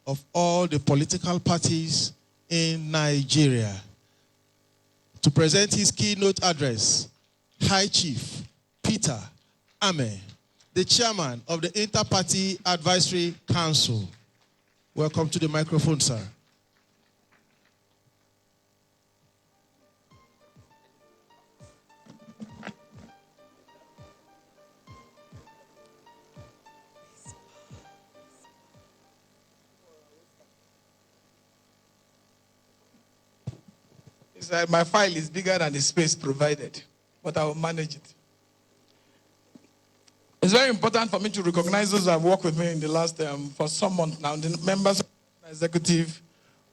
of all the political parties in Nigeria. To present his keynote address, High Chief Peter Ame, the chairman of the Inter-Party Advisory Council. Welcome to the microphone, sir. My file is bigger than the space provided, but I will manage it. It's very important for me to recognize those who have worked with me in the last, for some months now, the members of the executive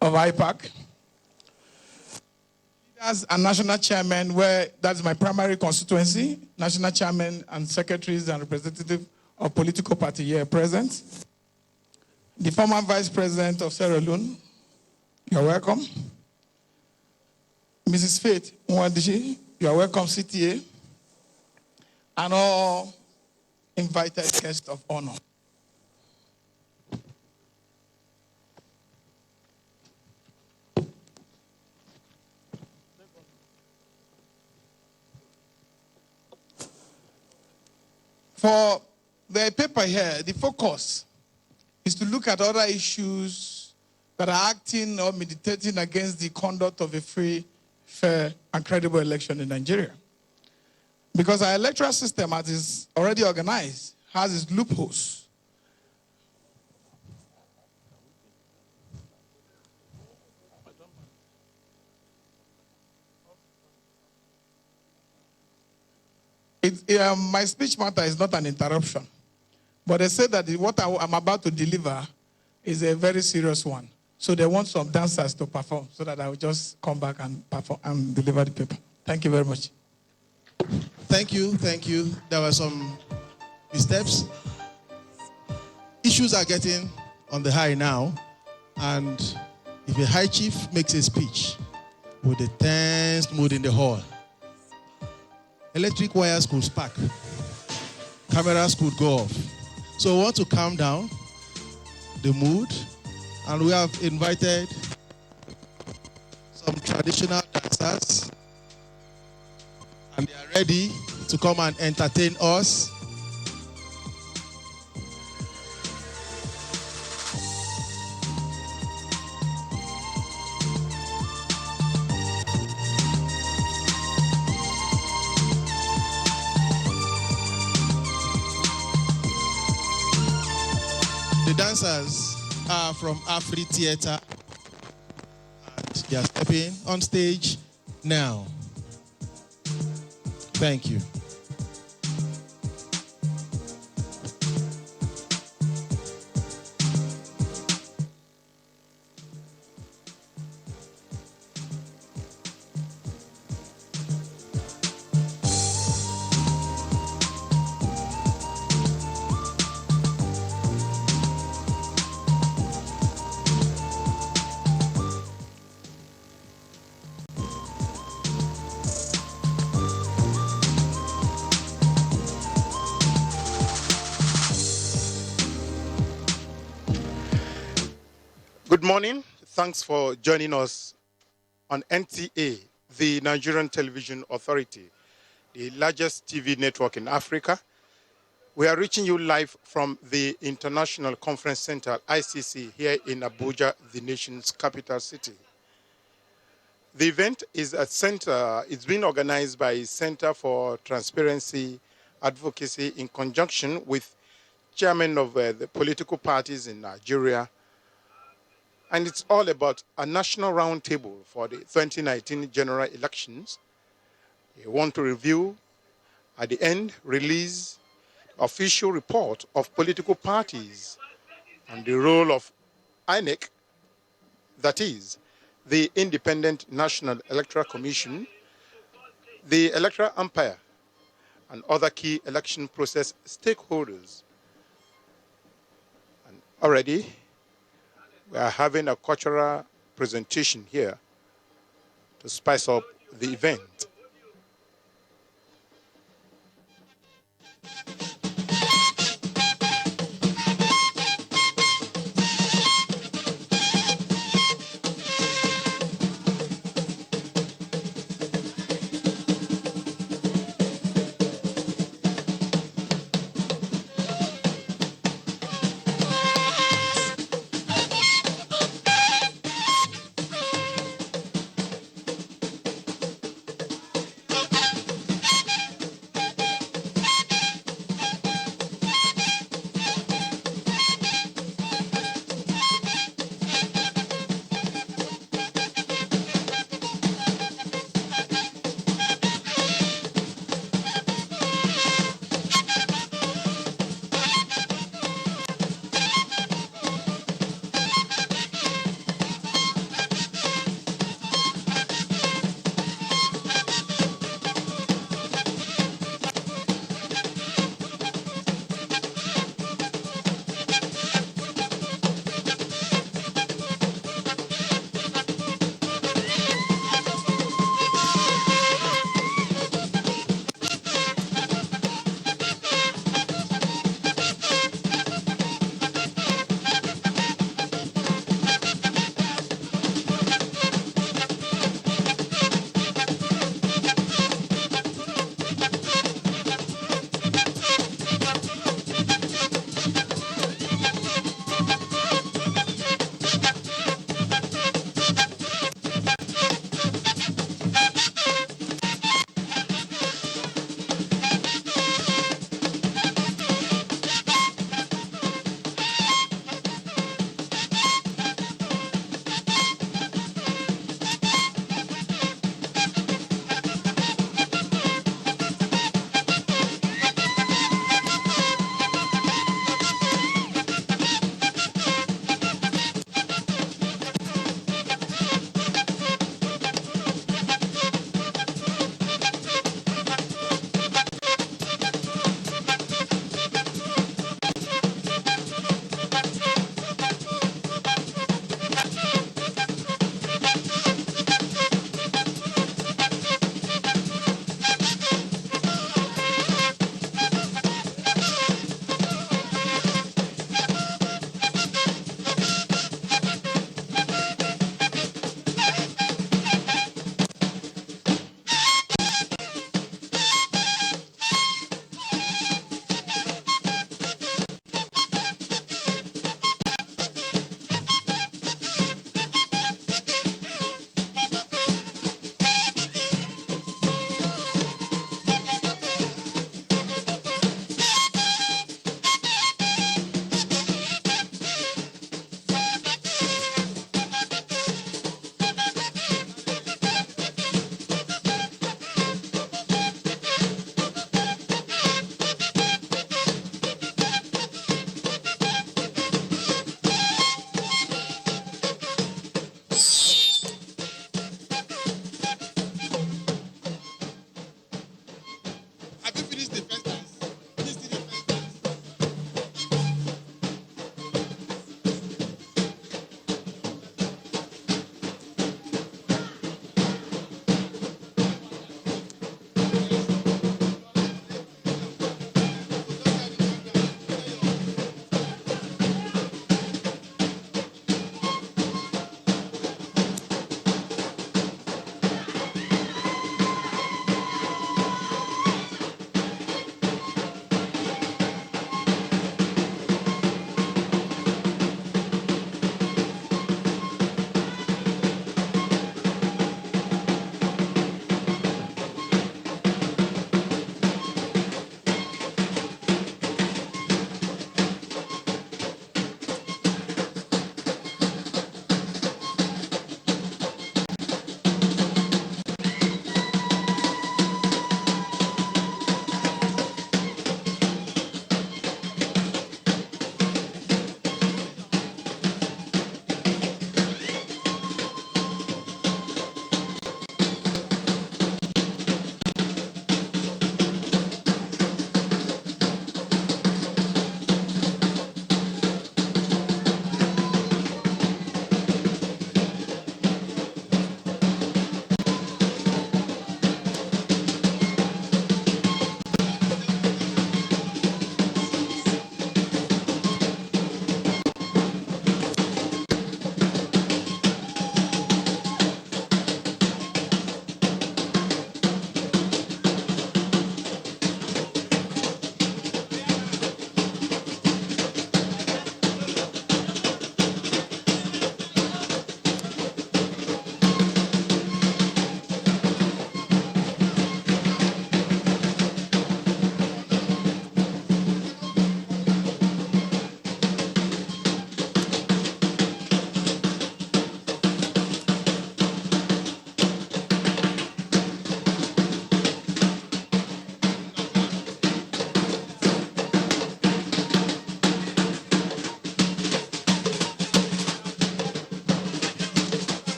of IPAC, leaders and national chairmen, where that's my primary constituency, national chairmen and secretaries and representatives of political party here present. The former vice president of Sierra Leone, you're welcome. Mrs. Faith Nwadishi, you are welcome, CTA, and all invited guests of honor. For the paper here, the focus is to look at other issues that are acting or meditating against the conduct of a free, fair, and credible election in Nigeria. Because our electoral system, as is already organized, has its loopholes. My speech matter is not an interruption, but they say that what I'm about to deliver is a very serious one. So they want some dancers to perform so that I will just come back and perform and deliver the paper. Thank you very much. Thank you, thank you. There were some missteps. Issues are getting on the high now, and if a high chief makes a speech with a tense mood in the hall, electric wires could spark, cameras could go off. So we want to calm down the mood, and we have invited some traditional dancers, and they are ready to come and entertain us. The dancers are from Afri Theater, and they are stepping on stage now. Thank you. Good morning. Thanks for joining us on NTA, the Nigerian Television Authority, the largest TV network in Africa. We are reaching you live from the International Conference Center, ICC, here in Abuja, the nation's capital city. The event is it's been organized by Center for Transparency Advocacy in conjunction with chairmen of the political parties in Nigeria. And it's all about a national roundtable for the 2019 general elections. We want to review, at the end, release official report of political parties and the role of INEC, that is, the Independent National Electoral Commission, the electoral umpire, and other key election process stakeholders. And already, we are having a cultural presentation here to spice up the event.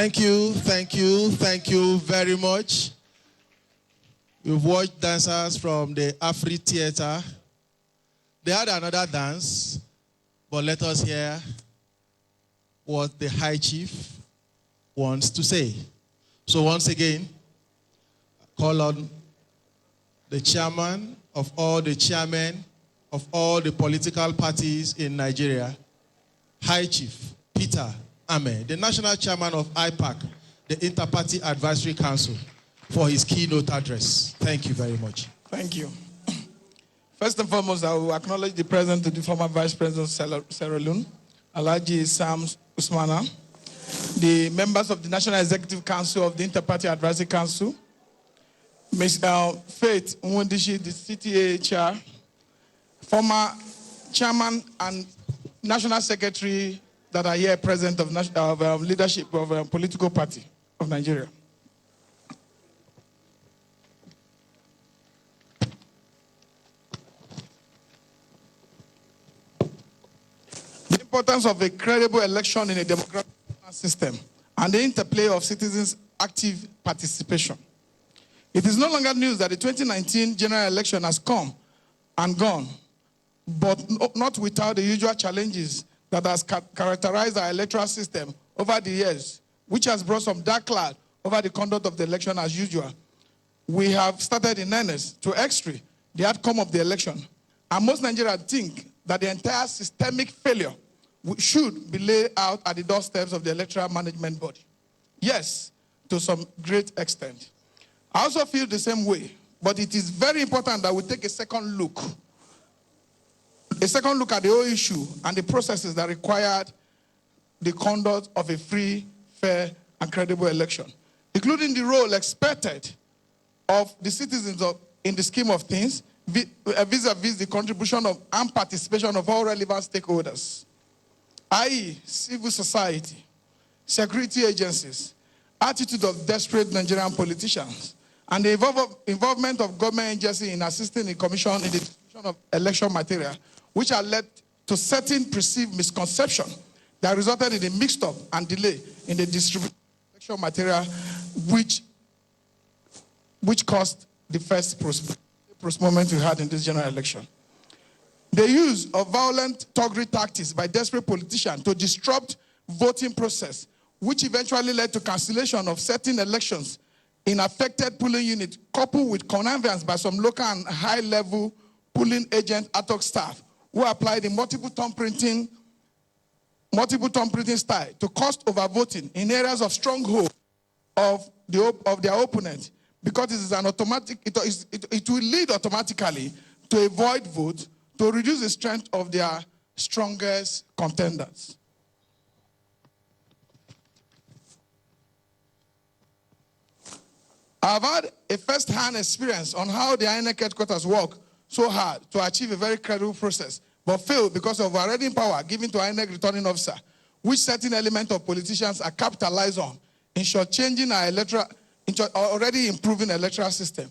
Thank you very much. We've watched dancers from the Afri Theater. They had another dance, but let us hear what the High Chief wants to say. So once again, call on the chairman of all the chairmen of all the political parties in Nigeria, High Chief Peter Ame, the national chairman of IPAC, the Interparty Advisory Council, for his keynote address. Thank you very much. Thank you. First and foremost, I will acknowledge the presence of the former Vice President Sierra Leone, Alhaji Sam Usmana, the members of the National Executive Council of the Interparty Advisory Council, Ms. Faith Nwundishi, the CTA chair, former chairman and national secretary that are here present of leadership of a political party of Nigeria. The importance of a credible election in a democratic system and the interplay of citizens' active participation. It is no longer news that the 2019 general election has come and gone, but not without the usual challenges that has characterized our electoral system over the years, which has brought some dark cloud over the conduct of the election as usual. We have started in earnest to x-ray the outcome of the election, and most Nigerians think that the entire systemic failure should be laid out at the doorsteps of the electoral management body. Yes, to some great extent. I also feel the same way, but it is very important that we take a second look at the whole issue and the processes that required the conduct of a free, fair, and credible election, including the role expected of the citizens in the scheme of things, vis-a-vis the contribution of and participation of all relevant stakeholders, i.e. civil society, security agencies, attitude of desperate Nigerian politicians, and the involvement of government agencies in assisting the commission in the distribution of election material, which have led to certain perceived misconception that resulted in a mixed-up and delay in the distribution of election material, which caused the first moment we had in this general election. The use of violent thuggery tactics by desperate politicians to disrupt voting process, which eventually led to cancellation of certain elections in affected polling units, coupled with connivance by some local and high-level polling agent ad hoc staff who applied the multiple thumb printing style to cost overvoting in areas of stronghold of their opponent, because it is an automatic, it will lead automatically to a void vote to reduce the strength of their strongest contenders. I've had a first-hand experience on how the INEC headquarters work so hard to achieve a very credible process, but failed because of overriding power given to INEC returning officer, which certain element of politicians are capitalized on in shortchanging our already improving electoral system.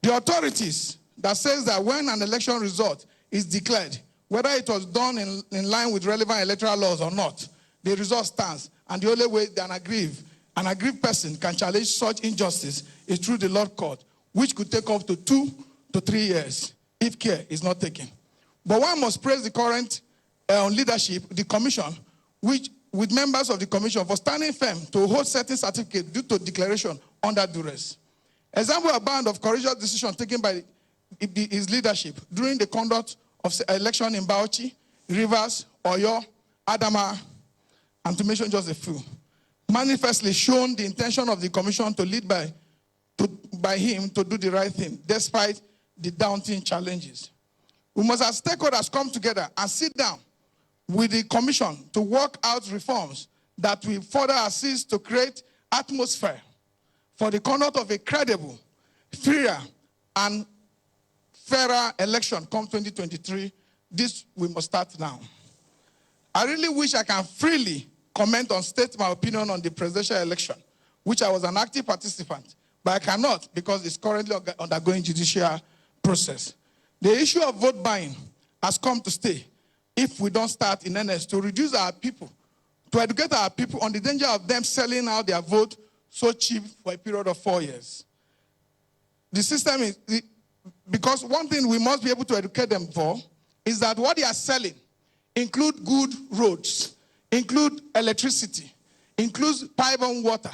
The authorities that says that when an election result is declared, whether it was done in line with relevant electoral laws or not, the result stands, and the only way an aggrieved person can challenge such injustice is through the law court, which could take up to 2 to 3 years if care is not taken. But one must praise the current leadership, the commission, which with members of the commission for standing firm to hold certain certificates due to declaration under duress. Example abound of courageous decisions taken by his leadership during the conduct of election in Bauchi, Rivers, Oyo, Adama, and to mention just a few, manifestly shown the intention of the commission to lead by him to do the right thing, despite the daunting challenges. We must, as stakeholders, come together and sit down with the commission to work out reforms that will further assist to create atmosphere for the conduct of a credible, freer, and fairer election come 2023. This we must start now. I really wish I can freely comment on, state my opinion on the presidential election, which I was an active participant, but I cannot because it's currently undergoing judicial process. The issue of vote buying has come to stay if we don't start in earnest to reduce our people to educate our people on the danger of them selling out their vote so cheap for a period of 4 years. The system is, because one thing we must be able to educate them for is that what they are selling include good roads, include electricity, includes pipe-on water,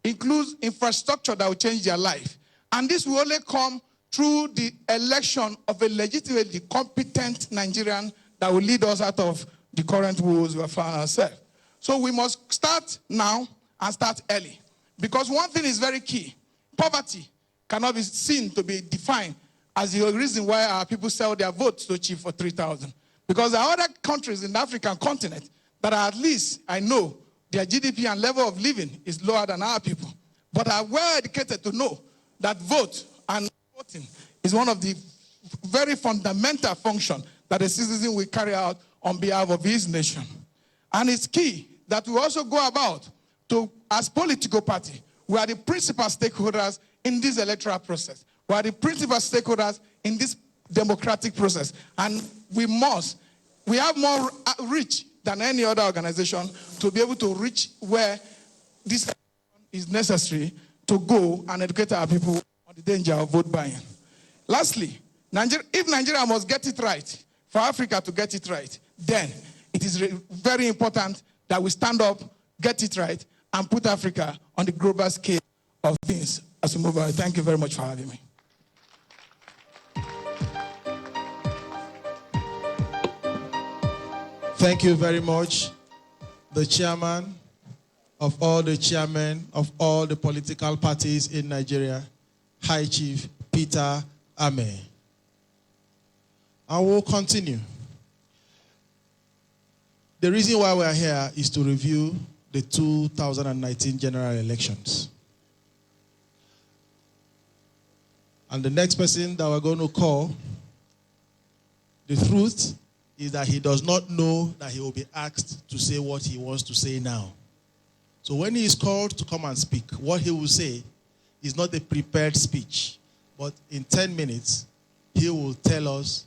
includes infrastructure that will change their life. And this will only come through the election of a legitimately competent Nigerian that will lead us out of the current woes we have found ourselves. So we must start now and start early. Because one thing is very key. Poverty cannot be seen to be defined as the reason why our people sell their votes so cheap for 3,000. Because there are other countries in the African continent that are at least, I know, their GDP and level of living is lower than our people, but are well educated to know that vote and voting is one of the very fundamental functions that a citizen will carry out on behalf of his nation. And it's key that we also go about to, as political party, we are the principal stakeholders in this electoral process. We are the principal stakeholders in this democratic process. And we have more reach than any other organization to be able to reach where this is necessary to go and educate our people on the danger of vote buying. Lastly, if Nigeria must get it right, for Africa to get it right, then it is very important that we stand up, get it right, and put Africa on the global scale of things as we move on. Thank you very much for having me. Thank you very much, the chairman of all the chairmen of all the political parties in Nigeria, High Chief Peter Ame. I will continue. The reason why we are here is to review the 2019 general elections. And the next person that we're going to call, the truth is that he does not know that he will be asked to say what he wants to say now. So when he is called to come and speak, what he will say is not a prepared speech, but in 10 minutes, he will tell us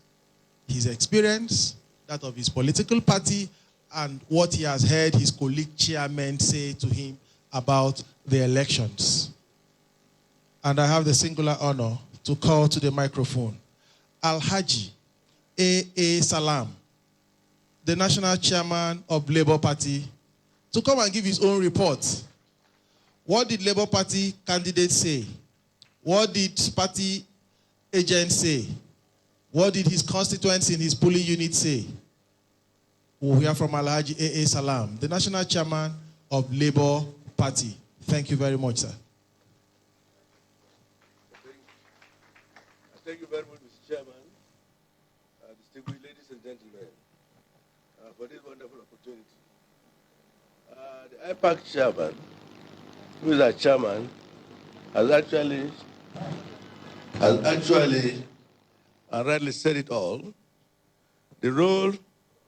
his experience, that of his political party, and what he has heard his colleague chairmen say to him about the elections. And I have the singular honor to call to the microphone Alhaji A.A. Salam, the national chairman of Labour Party, to come and give his own report. What did Labour Party candidates say? What did party agents say? What did his constituents in his polling unit say? We'll hear from Alhaji A.A. Salam, the national chairman of Labour Party. Thank you very much, sir. Thank you very much, Mr. Chairman, distinguished ladies and gentlemen, for this wonderful opportunity. The IPAC chairman, who is our chairman, has actually and rightly said it all. The role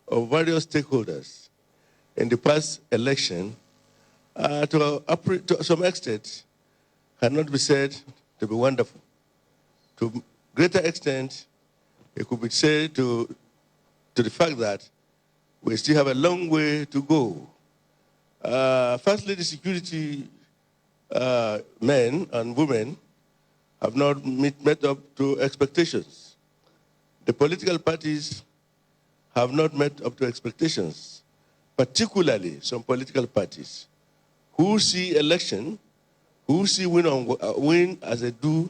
of various stakeholders in the past election, to some extent, cannot be said to be wonderful. To greater extent, it could be said to the fact that we still have a long way to go. Firstly, the security men and women have not met up to expectations. The political parties have not met up to expectations, particularly some political parties who see election, who see win as a do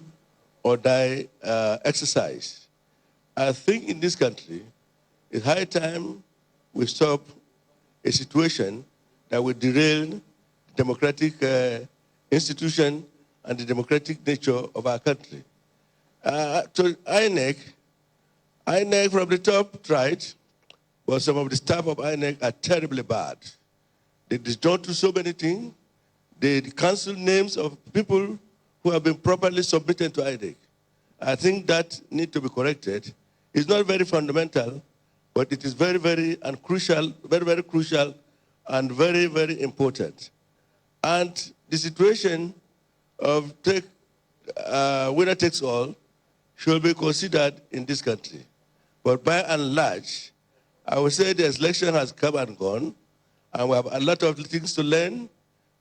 or die exercise. I think in this country, it's high time we stop a situation that will derail the democratic institution and the democratic nature of our country. To INEC from the top tried, but some of the staff of INEC are terribly bad. They don't do so many things. They cancel names of people who have been properly submitted to INEC. I think that needs to be corrected. It's not very fundamental, but it is very, very crucial and very, very important. And the situation of winner takes all should be considered in this country. But by and large, I would say the election has come and gone, And we have a lot of things to learn.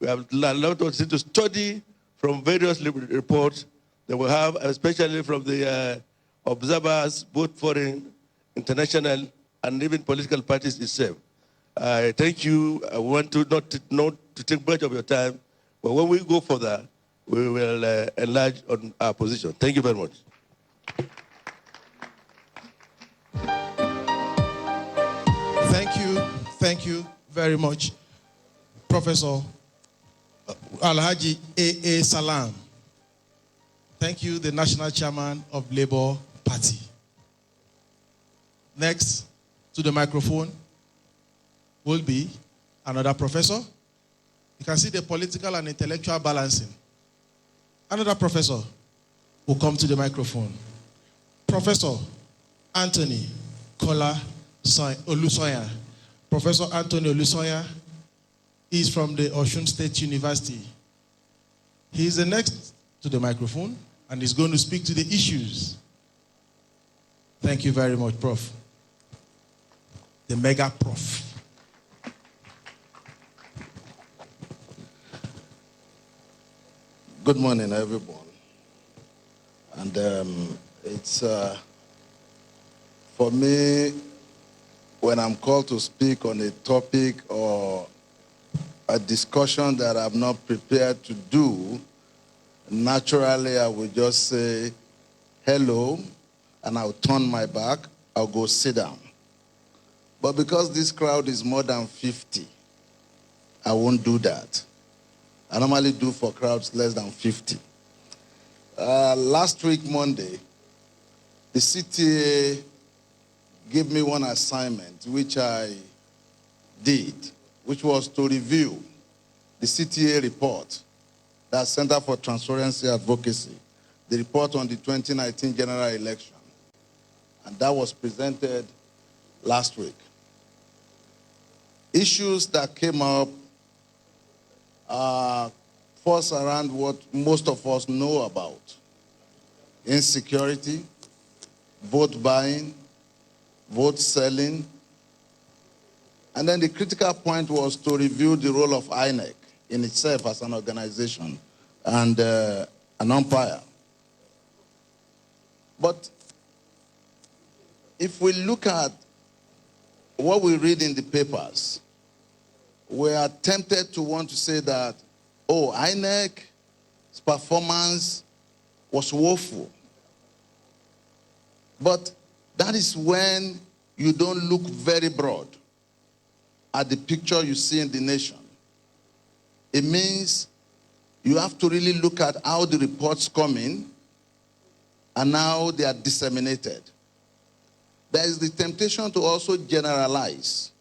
We have a lot of things to study from various reports that we have, especially from the observers, both foreign, international, and even political parties itself. I thank you. I want to not to take much of your time, but when we go further, we will enlarge on our position. Thank you very much. Thank you very much, Professor Alhaji A.A. Salam. Thank you, the National Chairman of Labour Party. Next to the microphone will be another professor. You can see the political and intellectual balancing. Another professor will come to the microphone. Professor Anthony Kola Olusoya. Professor Anthony Olusoya is from the Osun State University. He is the next to the microphone and is going to speak to the issues. Thank you very much, Prof. The mega prof. Good morning, everyone. And it's for me, when I'm called to speak on a topic or a discussion that I'm not prepared to do, naturally I will just say hello, and I'll turn my back, I'll go sit down. But because this crowd is more than 50, I won't do that. I normally do for crowds less than 50. Last week, Monday, the CTA gave me one assignment, which I did, which was to review the CTA report, that's Center for Transparency Advocacy, the report on the 2019 general election. And that was presented last week. Issues that came up first around what most of us know about: insecurity, vote buying, vote selling. And then the critical point was to review the role of INEC in itself as an organization and an umpire. But if we look at what we read in the papers, we are tempted to want to say that, oh, INEC's performance was woeful. But that is when you don't look very broad at the picture you see in the nation. It means you have to really look at how the reports come in and how they are disseminated. There is the temptation to also generalize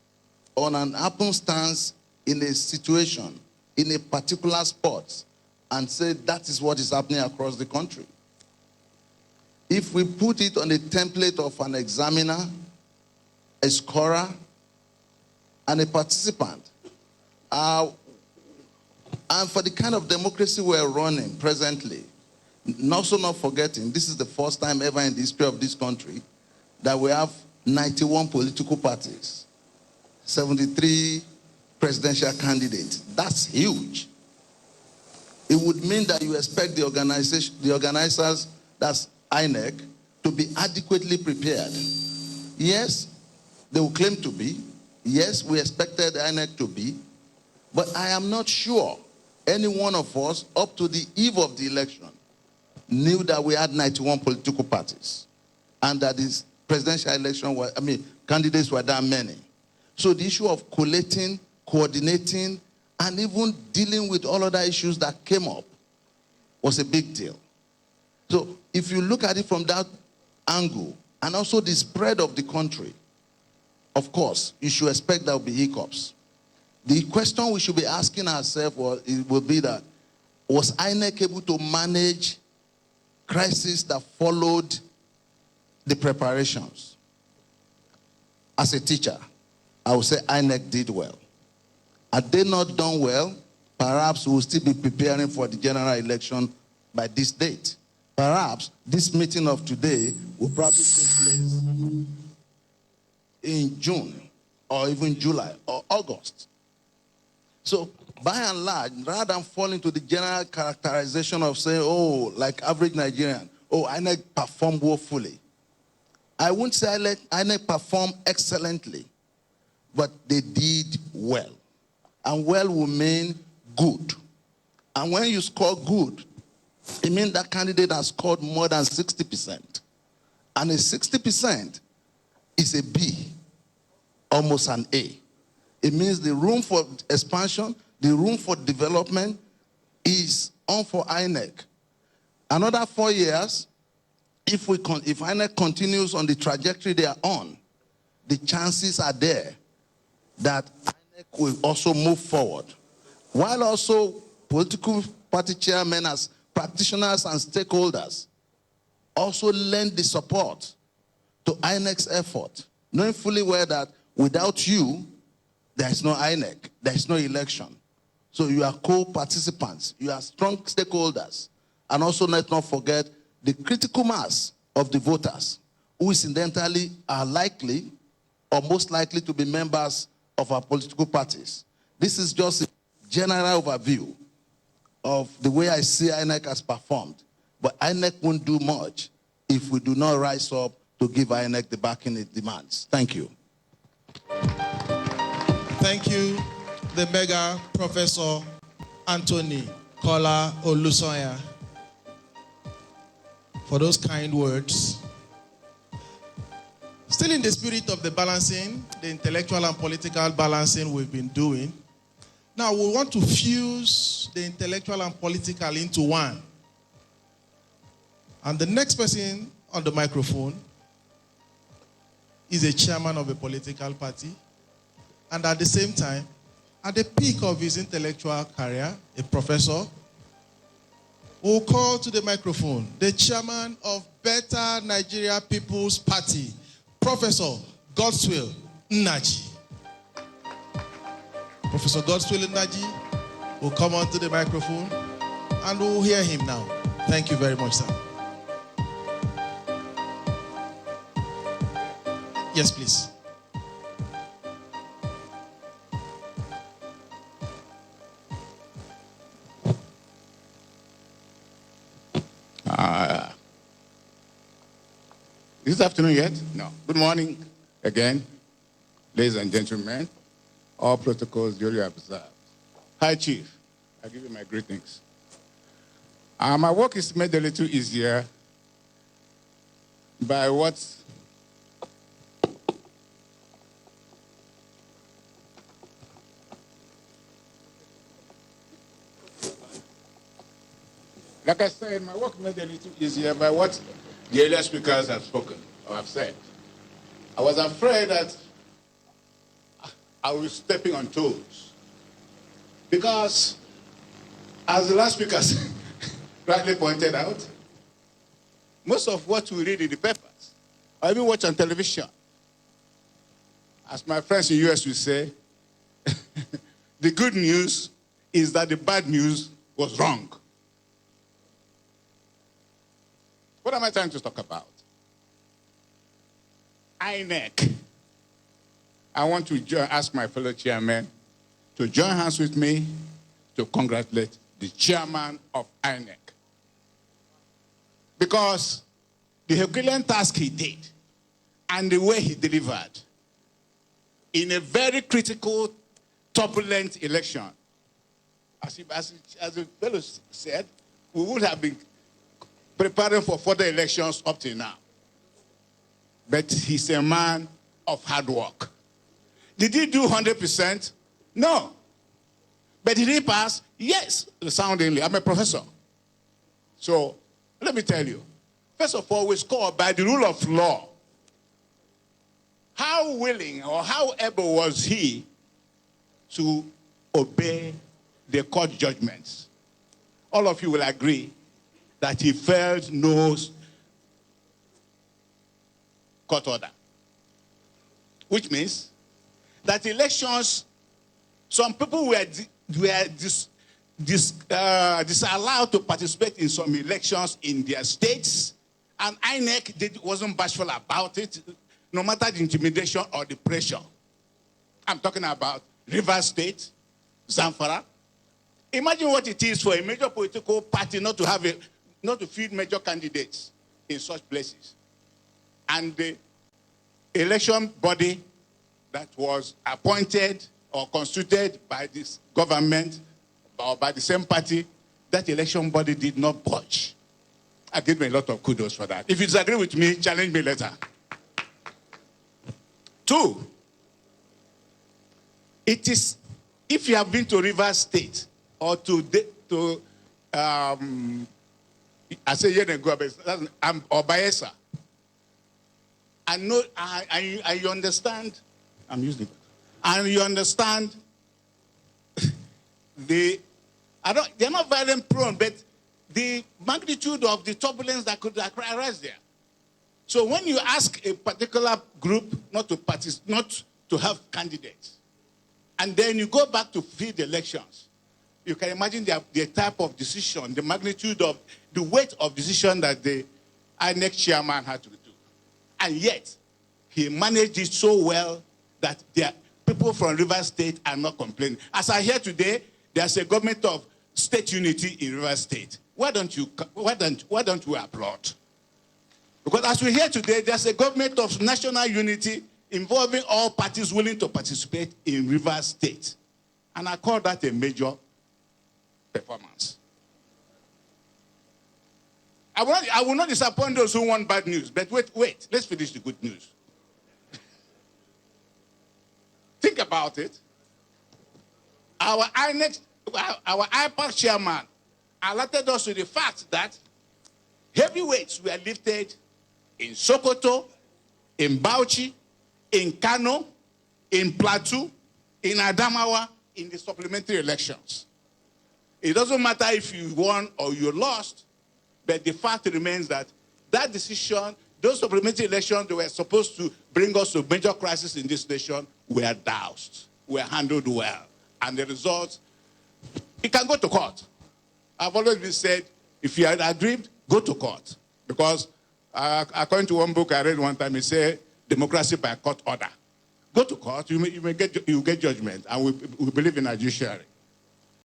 on an happenstance in a situation, in a particular spot, and say that is what is happening across the country. If we put it on a template of an examiner, a scorer, and a participant, and for the kind of democracy we're running presently, also not forgetting, this is the first time ever in the history of this country that we have 91 political parties, 73 presidential candidates. That's huge. It would mean that you expect the organizers, that's INEC, to be adequately prepared. Yes, they will claim to be. Yes, we expected INEC to be. But I am not sure any one of us, up to the eve of the election, knew that we had 91 political parties and that this presidential election, candidates were that many. So the issue of collating, coordinating, and even dealing with all other issues that came up was a big deal. So if you look at it from that angle, and also the spread of the country, of course, you should expect there will be hiccups. The question we should be asking ourselves will be that, was INEC able to manage crises that followed the preparations? As a teacher, I would say INEC did well. Had they not done well, perhaps we will still be preparing for the general election by this date. Perhaps this meeting of today will probably take place in June or even July or August. So by and large, rather than fall into the general characterization of saying, oh, like average Nigerian, oh, INEC performed woefully. I wouldn't say INEC performed excellently, but they did well. And well will mean good. And when you score good, it means that candidate has scored more than 60%. And a 60% is a B, almost an A. It means the room for expansion, the room for development is on for INEC. Another 4 years, if INEC continues on the trajectory they are on, the chances are there that INEC will also move forward. While also political party chairmen as practitioners and stakeholders also lend the support to INEC's effort, knowing fully well that without you, there is no INEC, there is no election. So you are co-participants, you are strong stakeholders, and also let's not forget the critical mass of the voters, who incidentally are likely or most likely to be members of our political parties. This is just a general overview of the way I see INEC has performed. But INEC won't do much if we do not rise up to give INEC the backing it demands. Thank you. Thank you, the mega Professor Anthony Kola Olusoya, for those kind words. Still in the spirit of the balancing, the intellectual and political balancing we've been doing, now we want to fuse the intellectual and political into one. And the next person on the microphone is a chairman of a political party, and at the same time, at the peak of his intellectual career, a professor, will call to the microphone the chairman of Better Nigeria People's Party, Professor Godswill Nnaji. Professor Godswill Nnaji will come onto the microphone and we'll hear him now. Thank you very much, sir. Yes, please. This afternoon yet? No. Good morning again, ladies and gentlemen. All protocols duly observed. Hi, Chief. I give you my greetings. My work is made a little easier by what like I said, my work made a little easier by what the earlier speakers have spoken or have said. I was afraid that I was stepping on toes because, as the last speaker rightly pointed out, most of what we read in the papers, or even watch on television, as my friends in the US will say, the good news is that the bad news was wrong. What am I trying to talk about? INEC. I want to ask my fellow chairman to join hands with me to congratulate the chairman of INEC. Because the Herculean task he did and the way he delivered in a very critical, turbulent election, as the fellow said, we would have been preparing for further elections up till now. But he's a man of hard work. Did he do 100%? No. But did he pass? Yes, resoundingly. I'm a professor. So let me tell you, first of all, we score by the rule of law. How willing or how able was he to obey the court judgments? All of you will agree that he felt no court order. Which means that elections, some people were disallowed to participate in some elections in their states, and INEC wasn't bashful about it, no matter the intimidation or the pressure. I'm talking about Rivers State, Zamfara. Imagine what it is for a major political party not to field major candidates in such places. And the election body that was appointed or constituted by this government or by the same party, that election body did not budge. I give me a lot of kudos for that. If you disagree with me, challenge me later. 2, it is, if you have been to Rivers State or I say or Bayelsa, I know, I understand, I'm using it, and you understand they're not violent prone, but the magnitude of the turbulence that could arise there. So when you ask a particular group not to have candidates, and then you go back to field elections, you can imagine the type of decision, the magnitude of, the weight of decision that the INEC chairman had to do. And yet, he managed it so well that people from Rivers State are not complaining. As I hear today, there's a government of state unity in Rivers State. Why don't we applaud? Because as we hear today, there's a government of national unity involving all parties willing to participate in Rivers State. And I call that a major performance. I will not disappoint those who want bad news, but wait, let's finish the good news. Think about it. Our IPAC chairman alerted us to the fact that heavyweights were lifted in Sokoto, in Bauchi, in Kano, in Plateau, in Adamawa, in the supplementary elections. It doesn't matter if you won or you lost, but the fact remains that that decision, those supplementary elections that were supposed to bring us to major crisis in this nation were doused, were handled well. And the results, it can go to court. I've always been said, if you had agreed, go to court. Because according to one book I read one time, it said, democracy by court order. Go to court, you get judgment, and we believe in our judiciary.